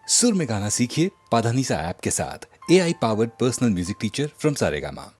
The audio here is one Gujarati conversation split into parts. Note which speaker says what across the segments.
Speaker 1: सुर में गाना सीखिए पाधानीसा ऐप के साथ। AI powered personal music teacher from Saregama.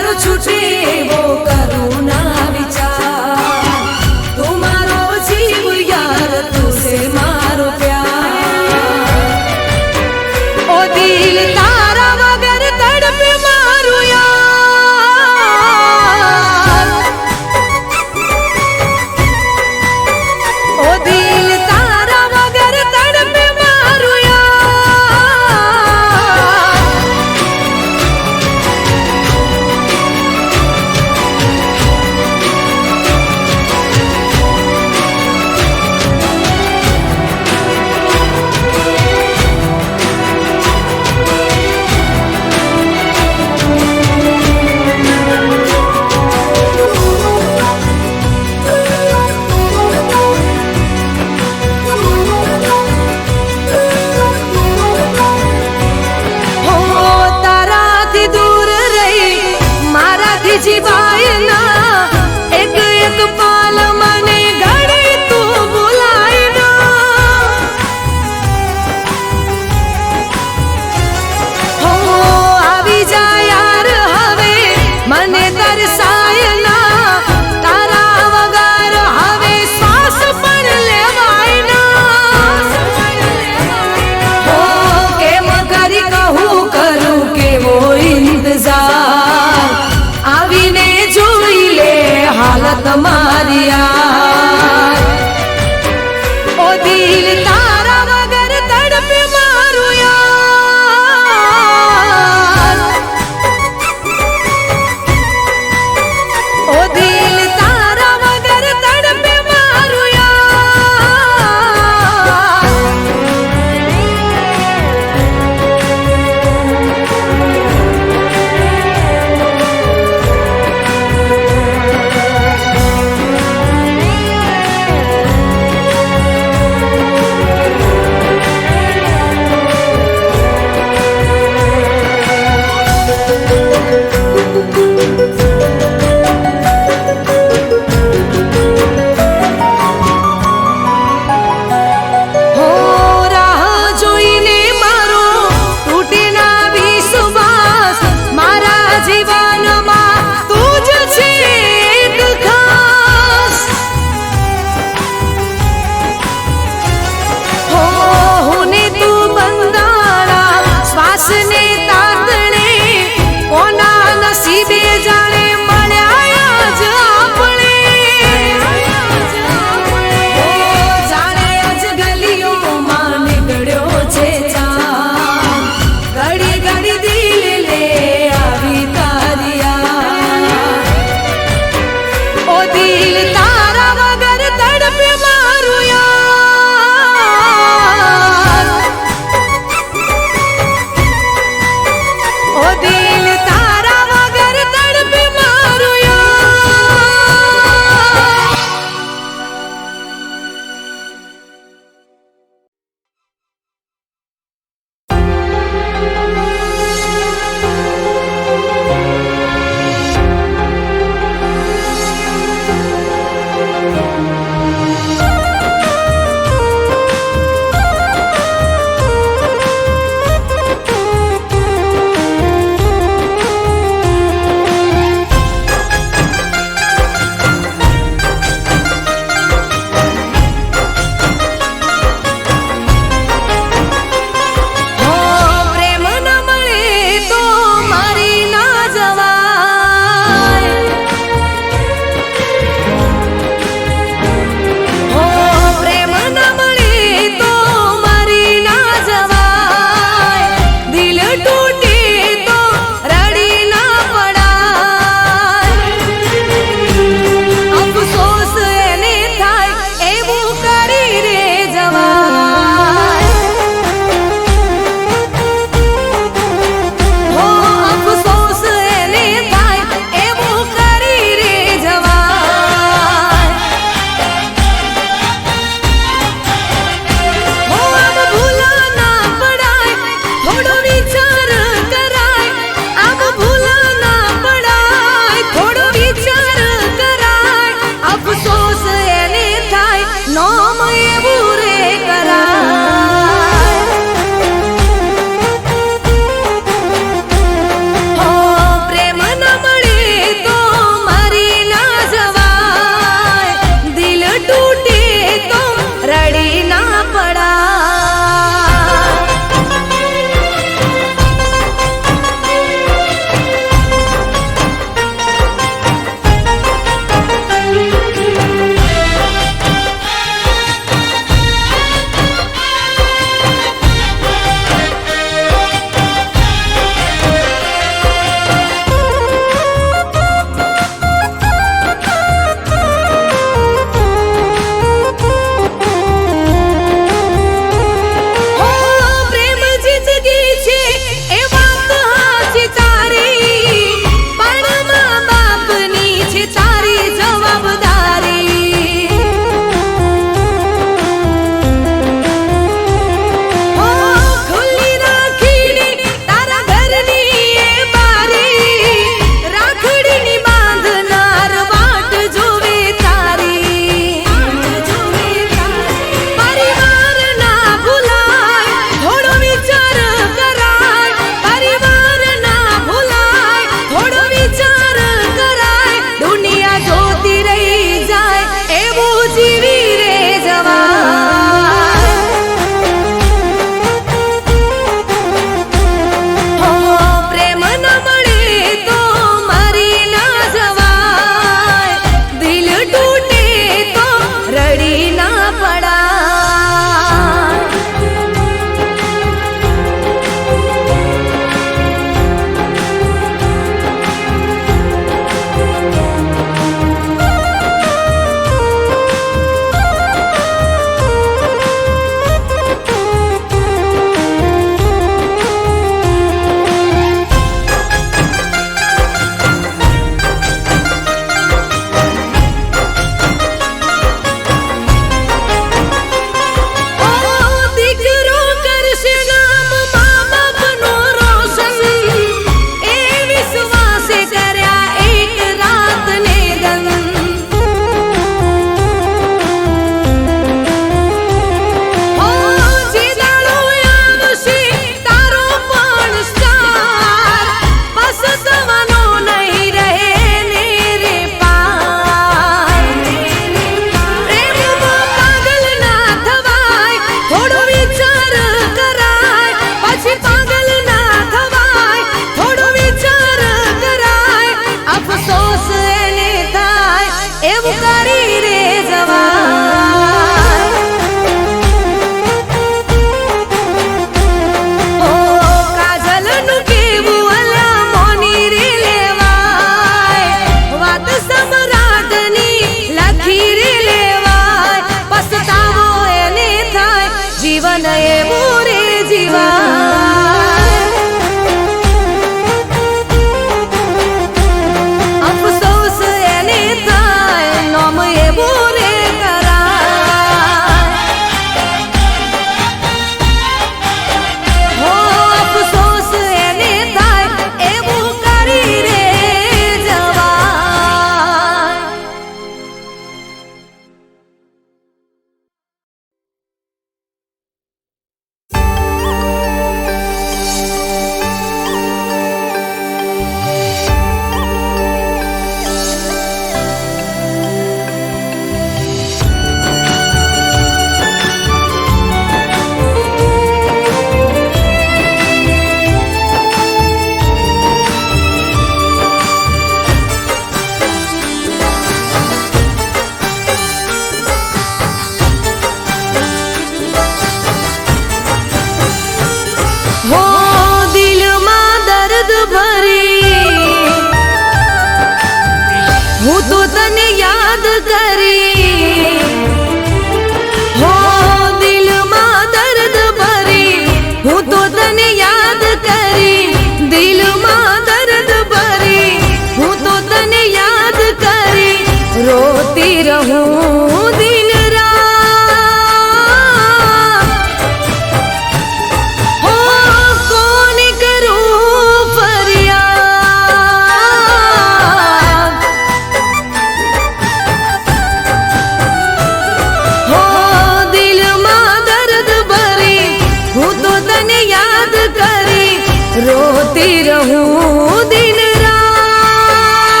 Speaker 2: रहूं दिन रात,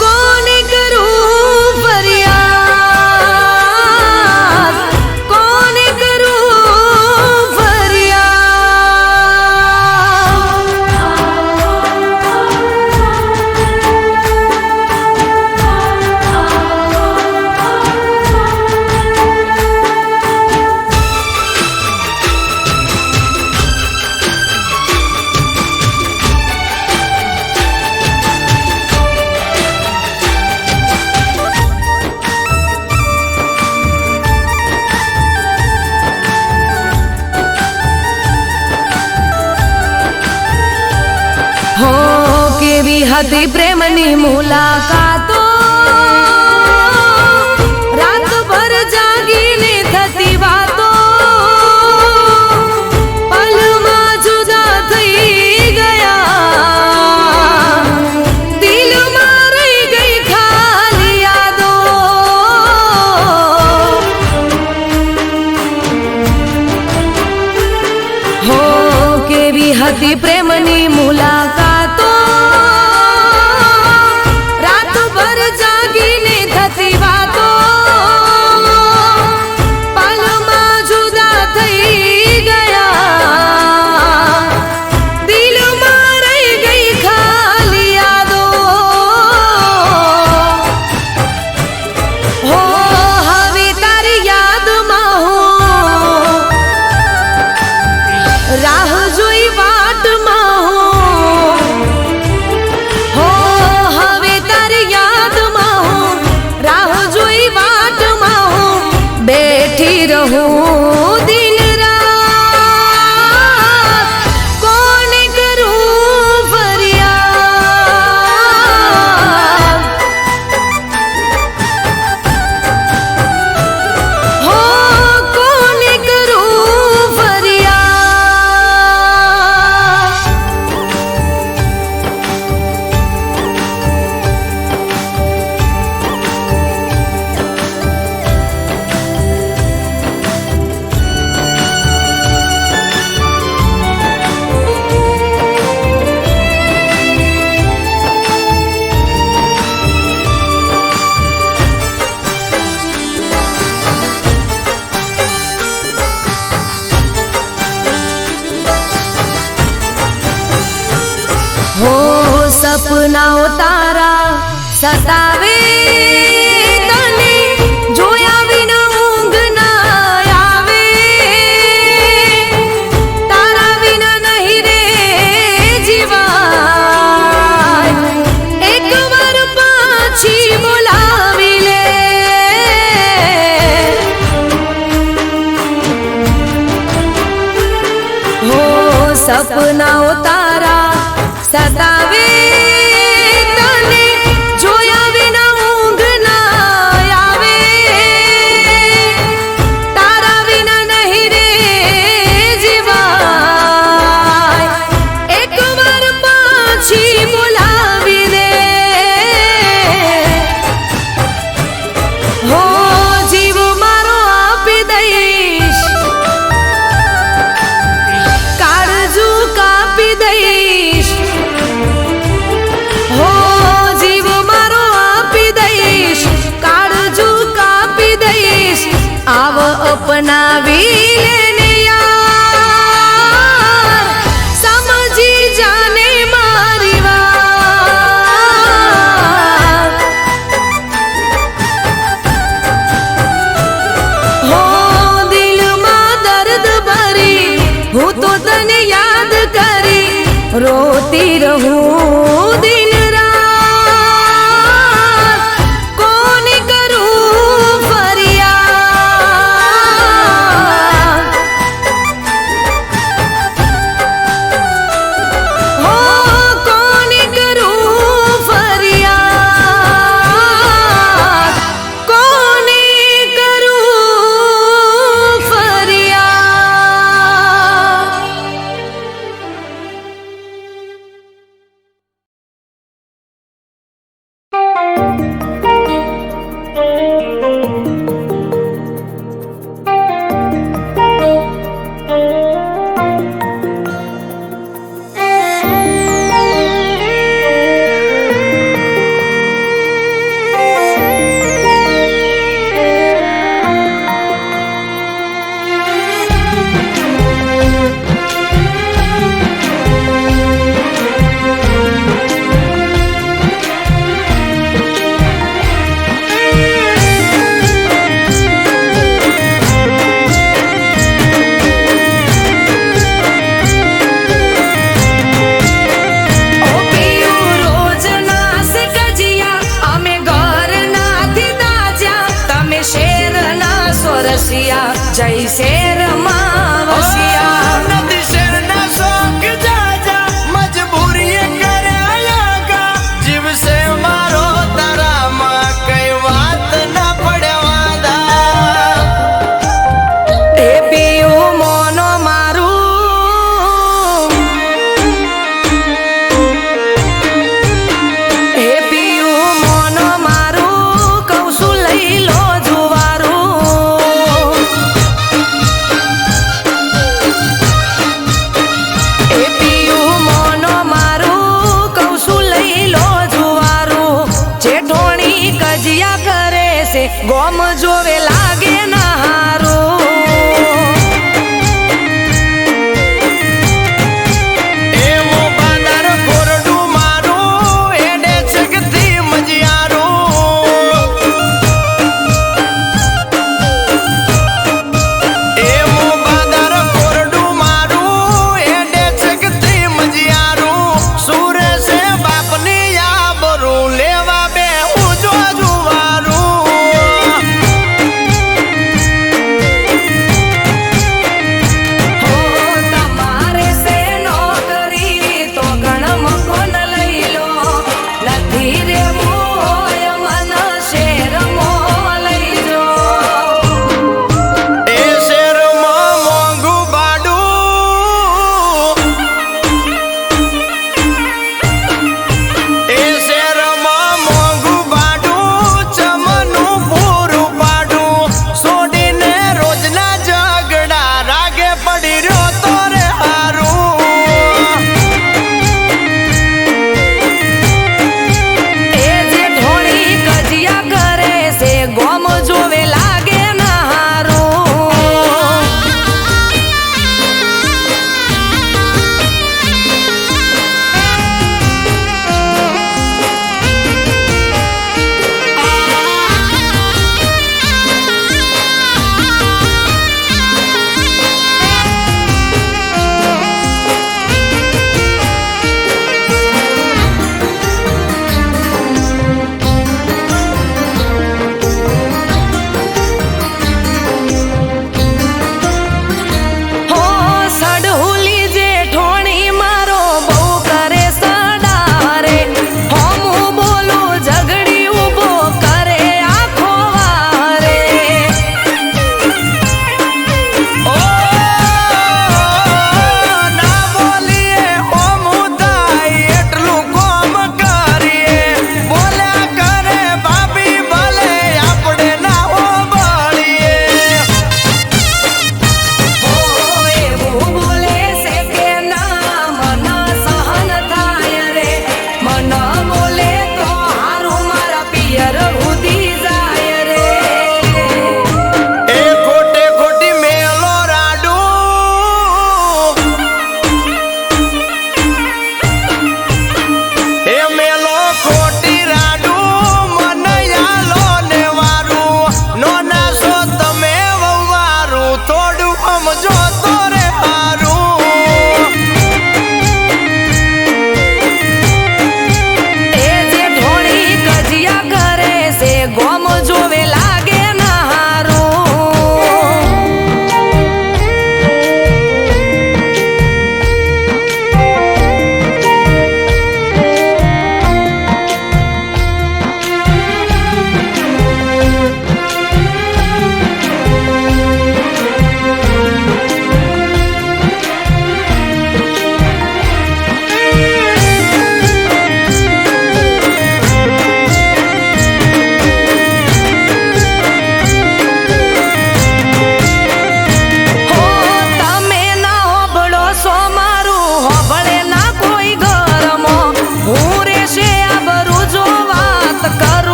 Speaker 2: कोने करूं फरियाद, कोने करूं હો કેવી હતી પ્રેમની મુલાકાતો, રાતભર જાગીને થતી વાતો, પલમાં જુદા થઈ ગયા, દિલમાં રહી ગઈ ખાલી યાદો. હો કેવી હતી પ્રેમની મુલાકાતો, રાતભર જાગીને થતી વાતો, પલમાં જુદા થઈ ગયા, દિલમાં રહી ગઈ ખાલી યાદો. હો હવે તારી યાદમાં હું રાહ જોઈ વાટમાં હું, હો હવે તારી યાદમાં હું રાહ જોઈ વાટમાં હું બેઠી રહું દિન રાત, કોને કરું ફરિયાદ, હો કોને કરું ફરિયાદ. હો સપનાઓ તારા સતાવે, તને જોયા વિના ઊંઘ ના આવે, તારા વિના નહીં રે જીવાય, એકવાર પાછી બોલાવી લે. હો સપનાઓ તારા સતાવે, તને જોયા વિના ઊંઘ ના આવે, તારા વિના નહીં રે જીવાય, એકવાર પાછી બોલાવી રે. હો જીવ મારો આપી દઈશ, કાળજુ કાપી દઈશ, હો જીવ મારો આપી દઈશ, કાળજુ કાપી દઈશ, આવ અપનાવી લેને યાર, સમજી જાને મારી વાત. હો દિલમાં દર્દ ભરી હું તો તને યાદ કરી રોતી રહું દિન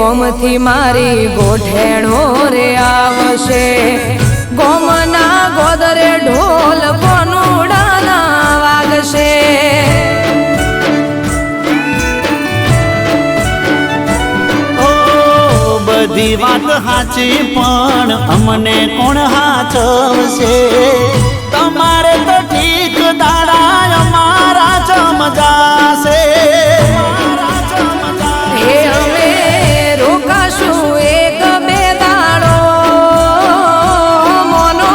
Speaker 2: ગોમથી મારી ગોઠેણો રે આવશે ગોમના ગોદરે ઢોલ કોનુડાના વાગશે
Speaker 3: બધી વાત સાચી પણ અમને કોણ હાચવશે તમારે તો ઠીક દાડા અમારા ચમજાશે
Speaker 2: હે અમે રોકાશું એક બે દાડો મોનો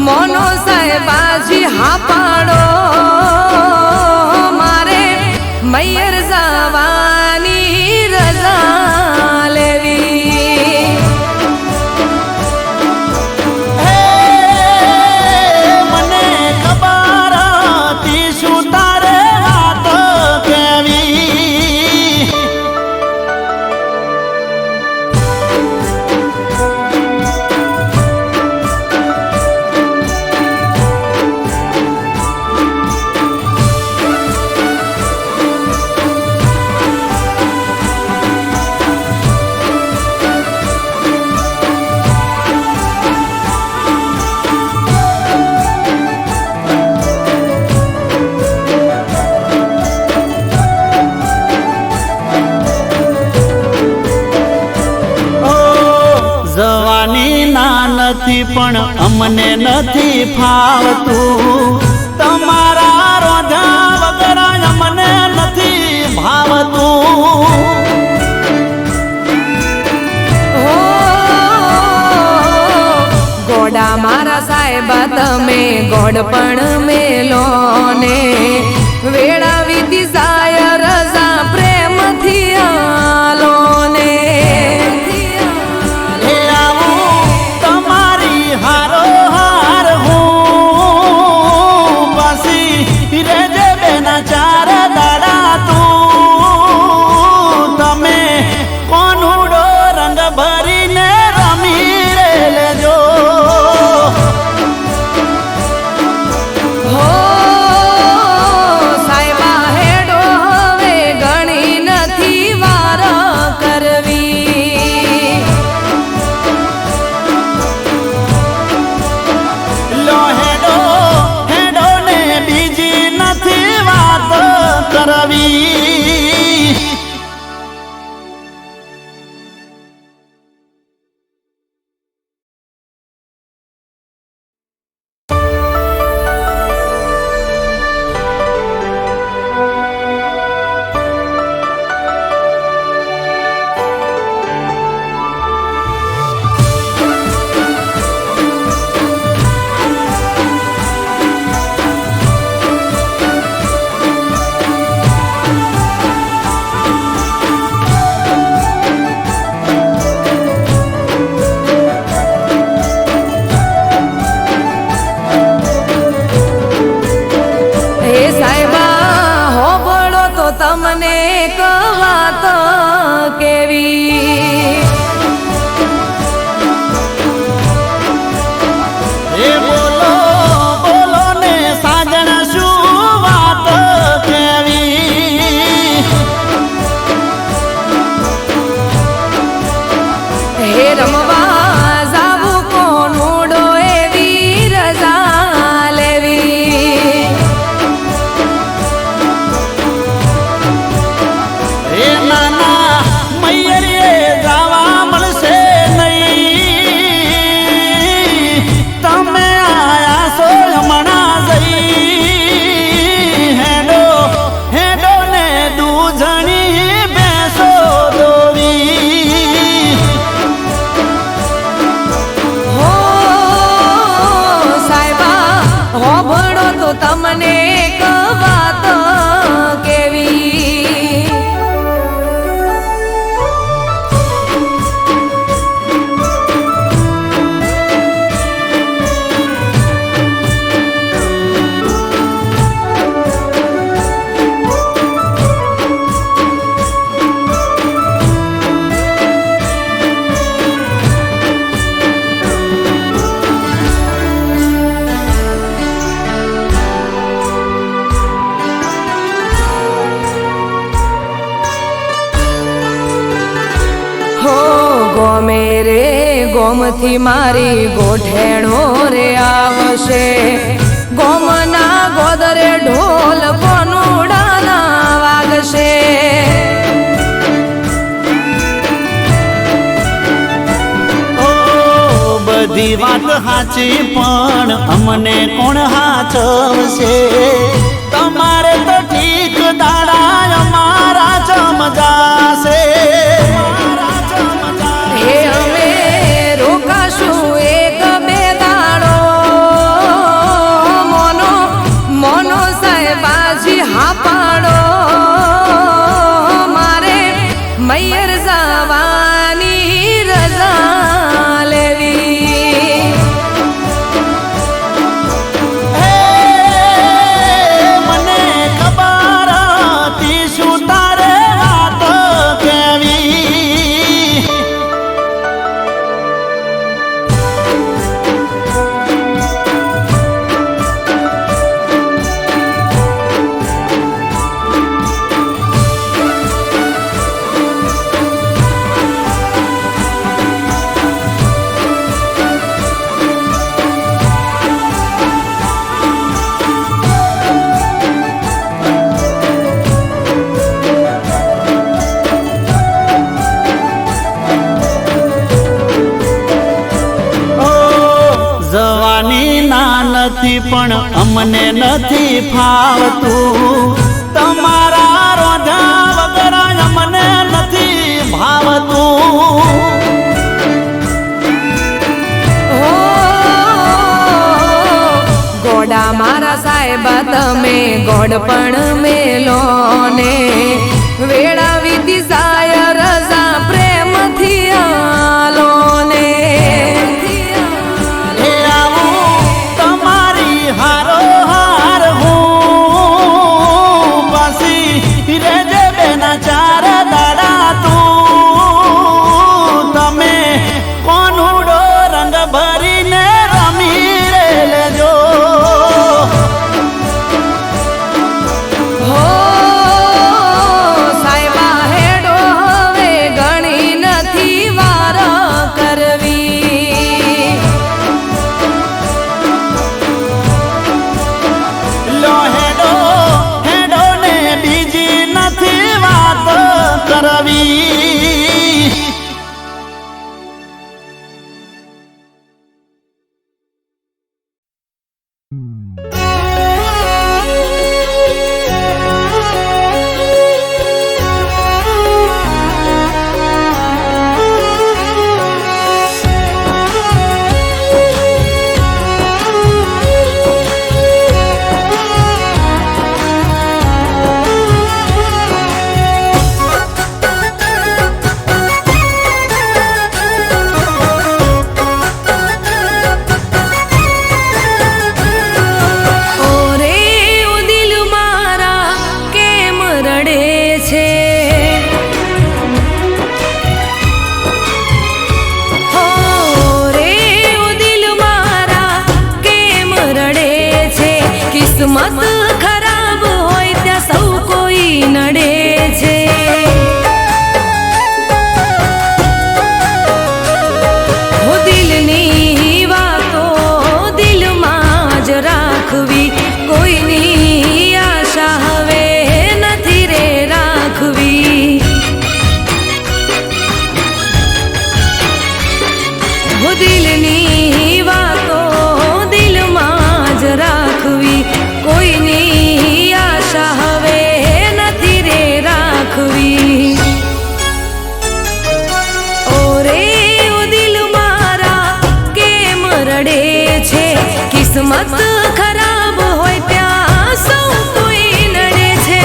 Speaker 2: મોનો સાહેબાજી હા પાડો મારે મૈયર જવાની રજા લેવી
Speaker 3: મને ખબર હતી શું તારે વાત કેવી જવાની ના નથી પણ અમને નથી ફાવતું તમારા રોધા વગર અમને નથી ભાવતું
Speaker 2: હો ગોડા મારા સાહેબા તમે ગોડ પણ મેલો ને વેળા વીતી જાય રજા પ્રેમથી આલો ને
Speaker 3: હે આવું તમારી હારો હાર હું પાછી રેજે બેના ચાર દાડા તું તમે કોનુડો રંગ ભરીને રમી રે લેજો
Speaker 2: હો સાહેબા હેડો ગોમથી મારી ગોઠેણો રે આવશે ગોમના ગોદરે ઢોલ કોનુડાના વાગશે
Speaker 3: બધી વાત સાચી પણ અમને કોણ હાચવશે તમારે તો ઠીક દાડા અમારા ચમજાશે
Speaker 2: હે અમે રોકાશું એક બે દાડો મોનો મોનો સાહેબાજી હા પાડો મારે મૈયર જવાની રજા લેવી
Speaker 3: મને ખબર હતી શું તારે વાત કેવી જવાની ના નથી પણ અમને નથી ફાવતું તમારા રોજા વગર અમને નથી ભાવતું
Speaker 2: હો ગોડા મારા સાહેબ તમે ગોડ પણ મેલો ને વેળા વીતી જાય રજા પ્રેમથી આલો ને
Speaker 3: હે આવું તમારી હારો હાર હું પાછી રેજે બેના ચાર દાડા તું તમે કોનુડો રંગ ભરીને રમી રે લેજો
Speaker 2: હો સાહેબા હેડો હવે ગણી નથી વાર કરવી
Speaker 3: લો હેડો હેડો ને બીજી નથી વાત કરવી
Speaker 2: ઓરે ઓ દિલ મારા કેમ રડે છે હો રે ઓ દિલ મારા કેમ રડે છે કિસ્મત ખરાબ હોય ત્યાં સૌ કોઈ નડે છે હો દિલની વાતો દિલમાં જ રાખવી કોઈની આશા હવે નથી રે રાખવી હો દિલની વાતો દિલમાં જ રાખવી કોઈની આશા હવે નથી રે રાખવી ઓરે ઓ દિલ મારા કેમ રડે છે કિસ્મત ખરાબ હોય ત્યાં સૌ કોઈ નડે છે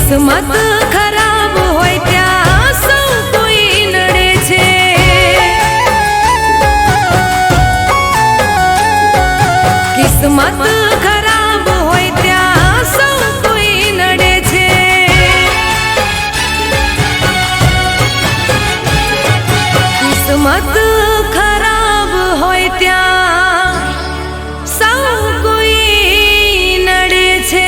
Speaker 2: કિસ્મત ખરાબ હોય ત્યાં સૌ કોઈ નડે છે. કિસ્મત ખરાબ હોય ત્યાં સૌ કોઈ નડે છે. કિસ્મત ખરાબ હોય ત્યાં સૌ કોઈ નડે છે.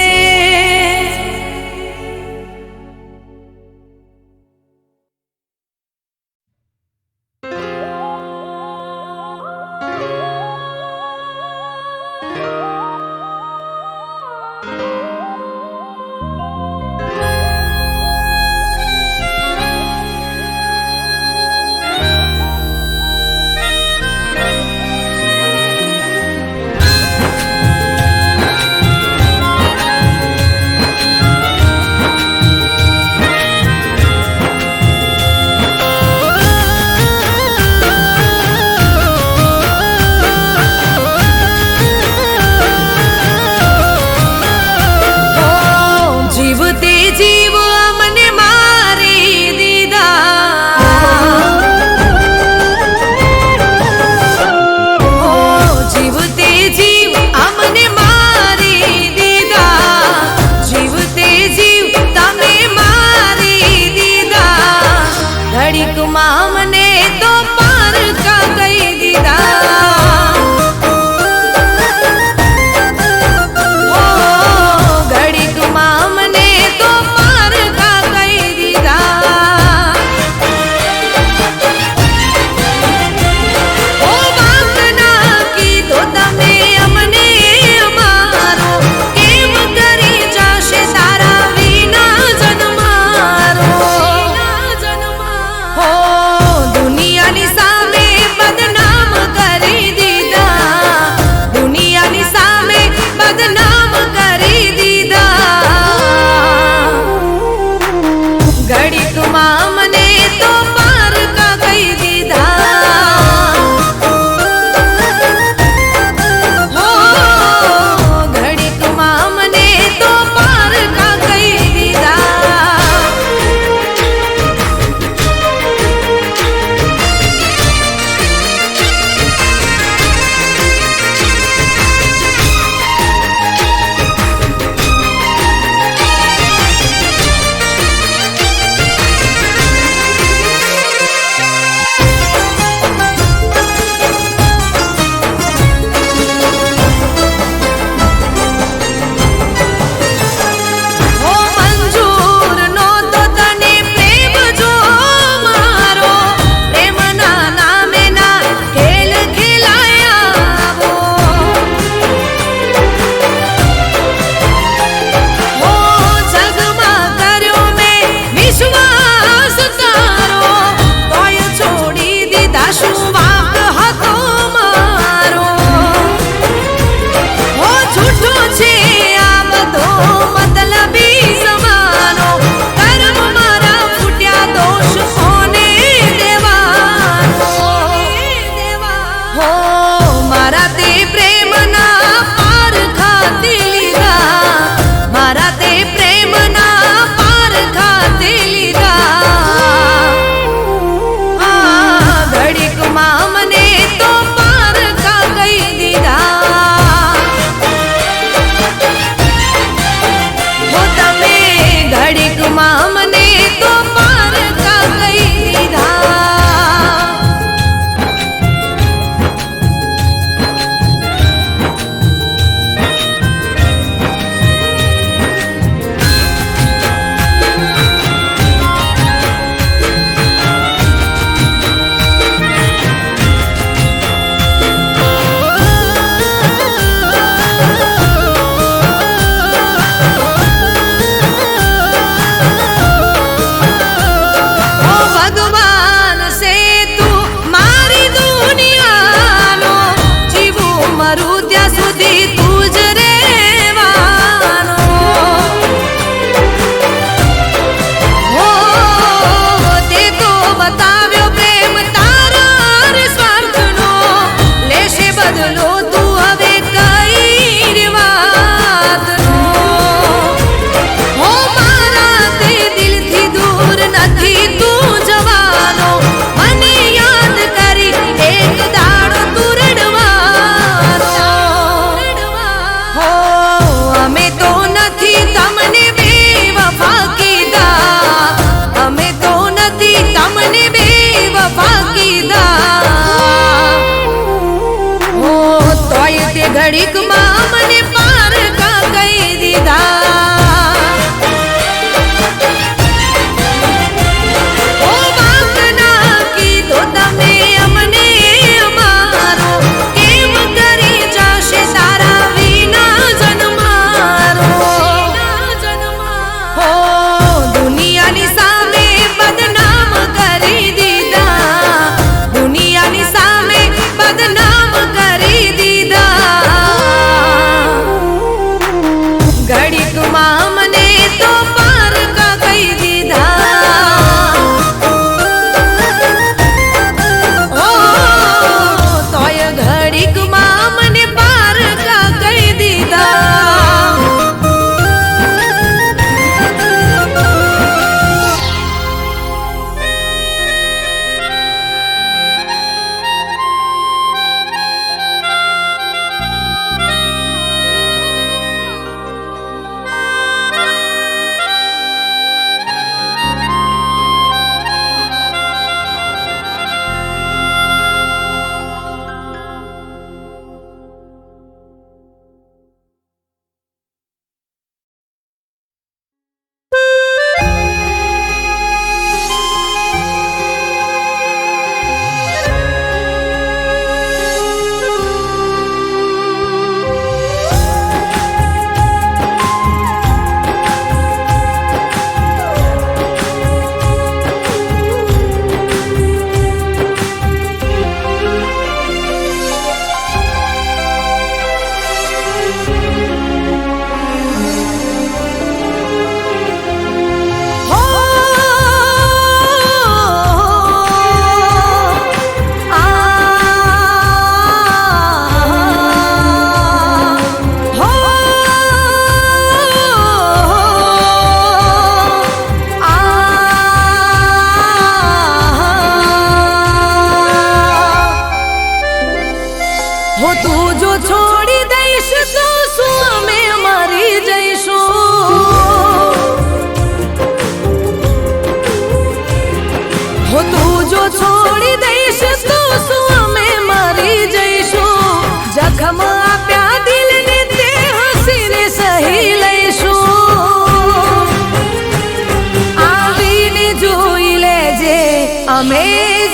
Speaker 2: અમે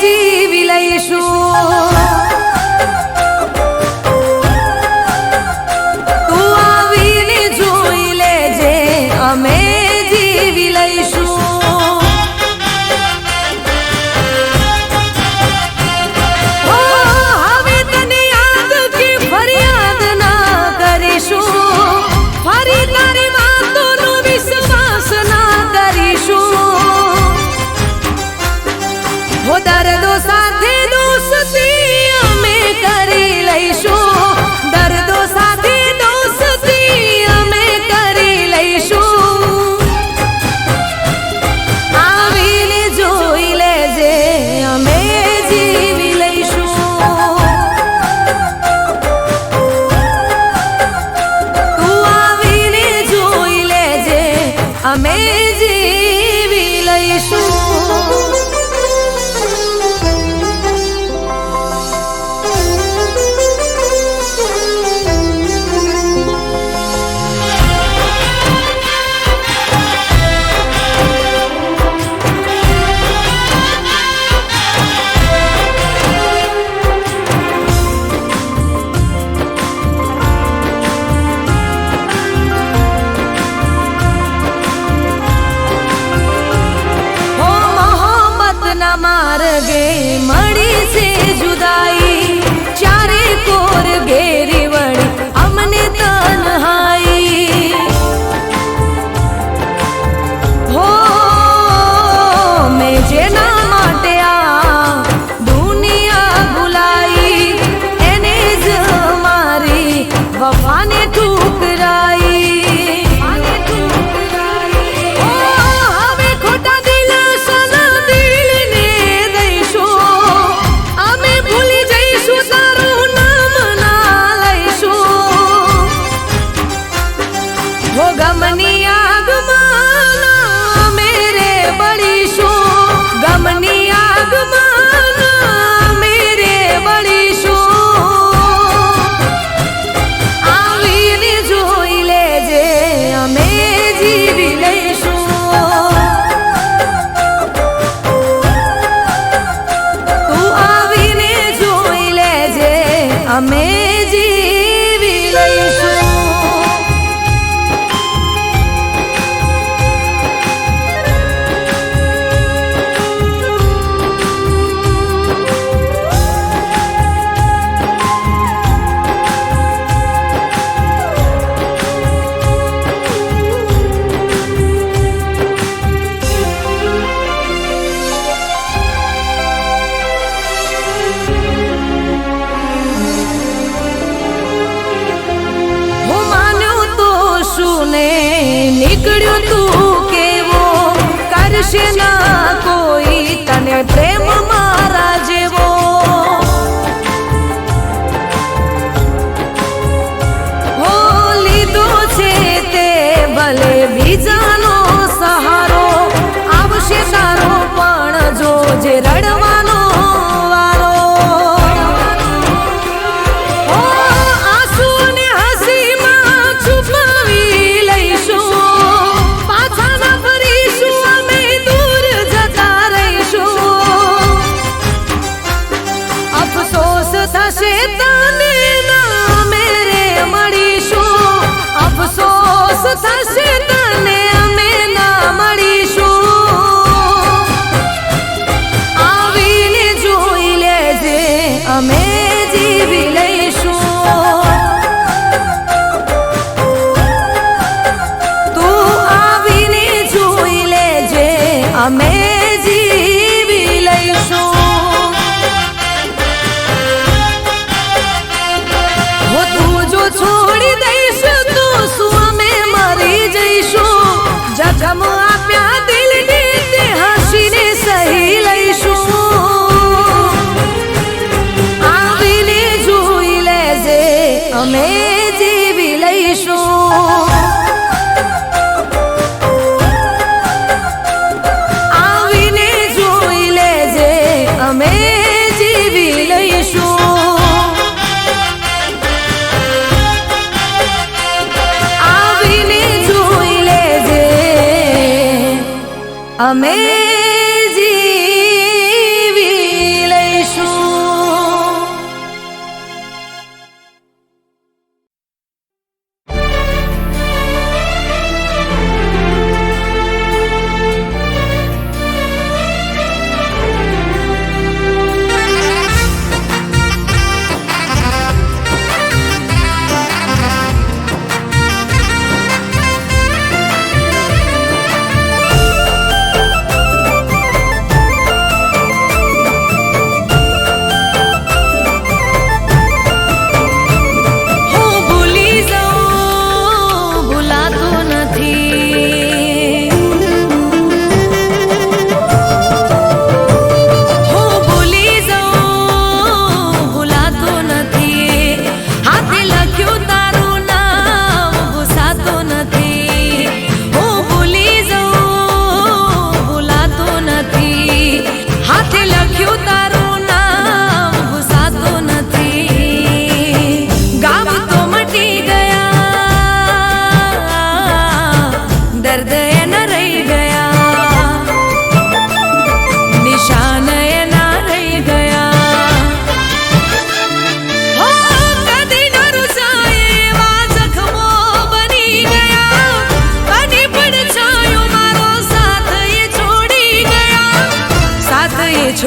Speaker 2: જીવી લઈશું. તું આવીને જોઈ લેજે અમે જીવી લઈશું. હવે તને યાદ કે ફરિયાદ ના કરીશું. ફરી તારી વાતોનો વિશ્વાસ ના કરીશું. હો દર્દો સાથે દોસ્તી અમે કરી લઈશું. દર્દો સાથે દોસ્તી અમે કરી લઈશું. આવીને જોઈ લેજે અમે જીવી લઈશું. તું આવીને જોઈ લેજે અમે જીવી લઈશું. માર્ગે મળી છે જુદાઈ. ચારે કોર ઘેરી વળી અમને તન્હાઈ. હો મેં જેના માટે આ દુનિયા ભૂલાઈ એને જ મારી વફાને ઠુકરાઈ. હવે ખોટા ગમની આગમાં મેરે બળીશું. ગમની આગમાં મેરે બળીશું. આવીને જોઈ લેજે અમે જીવી લઈશું. તું આવીને જોઈ લેજે અમે જીવી લઈશું. નીકળ્યો તું કેવો કરશે ના કોઈ તને પ્રેમ મારા જેવો. હો લીધો છે તે ભલે બીજાનો સહારો. આવશે તારો પણ જોજે રડવાનો વારો. અફસોસ થશે તને ના મેરે મળીશું. અફસોસ થશે તને અમે ના મળીશું. આવીને જોઈ લેજે અમે જીવી લઈશું. તું આવીને જોઈ લેજે અમે જીવી લઈશું. છોડી દઈશ તો શું અમે મરી જઈશું. જખમ આપ્યા દિલને તે હસીને સહી લઈશું. આવીને જોઈ લેજે અમે જીવી લઈશું. આવીને જોઈ લેજે અમે જીવી લઈશું. અમે જીવી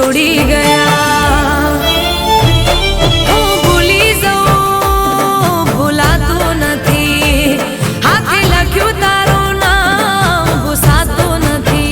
Speaker 2: છોડી ગયા. હું ભૂલી જાઉં ભૂલાતું નથી, હાથે લખ્યું તારું નામ ભૂસાતું નથી.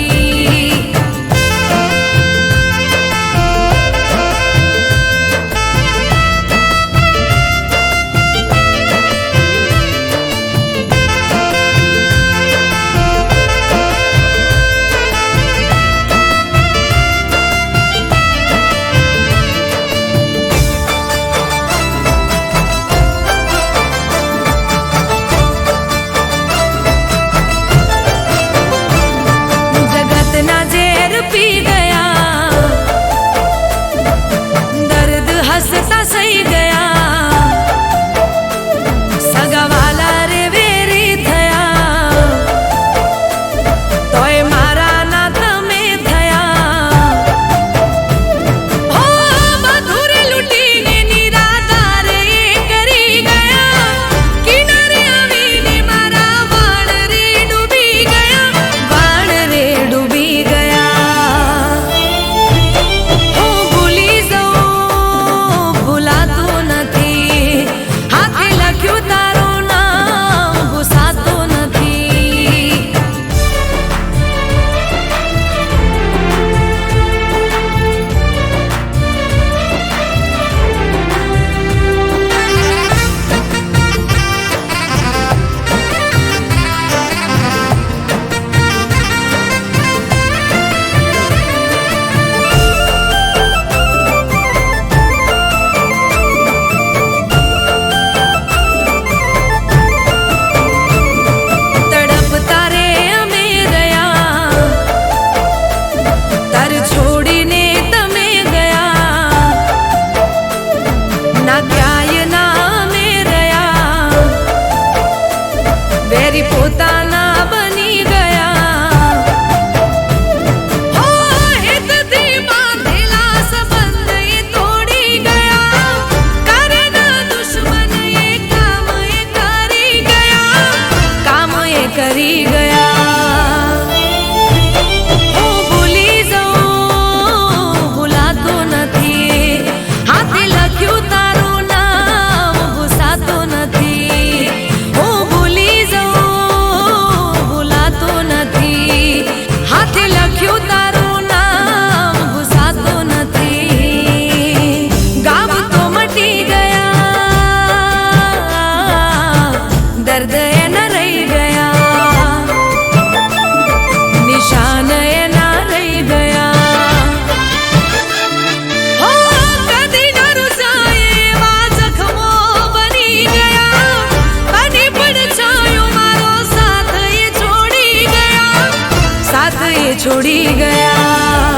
Speaker 2: જગતના ઝેર પી ગયા, દર્દ હસતા સહી ગયા. સગાવાલા રે વેરી થયા, તોય મારા ના તમે થયા. હો બધું રે લૂંટીને નિરાધાર એ કરી ગયા. કિનારે આવીને મારા વાળ રે ડૂબી ગયા, વાળ રે ડૂબી ગયા. હું ભૂલી જાઉં ભૂલાતું નથી, હાથે લખ્યું તારું નામ ભૂસાતું નથી. તડપતા રે અમે રહ્યા, તર છોડીને તમે ગયા. ના ક્યાંય ના અમે રહ્યા, વેરી પોતાના બની ગયા. હો હિતથી બાંધેલા સંબંધ એ તોડી ગયા, કરના દુશ્મન એ કામ એ કરી ગયા, કામ એ કરી ગયા. હું ભૂલી જાઉં ભૂલાતું નથી, હાથે લખ્યું તારું નામ ભૂસાતું નથી. હું ભૂલી જાઉં ભૂલાતું નથી, હાથે લખ્યું તારું નામ ભૂસાતું નથી. ગામ તો મટી ગયા, દર્દ એના રહી ગયા, નિશાન એના રહી ગયા. હો કદી ન રૂસાય એવા જખમો બની ગયા, બની પડછાયો મારો સાથ એ છોડી ગયા, સાથ એ છોડી ગયા.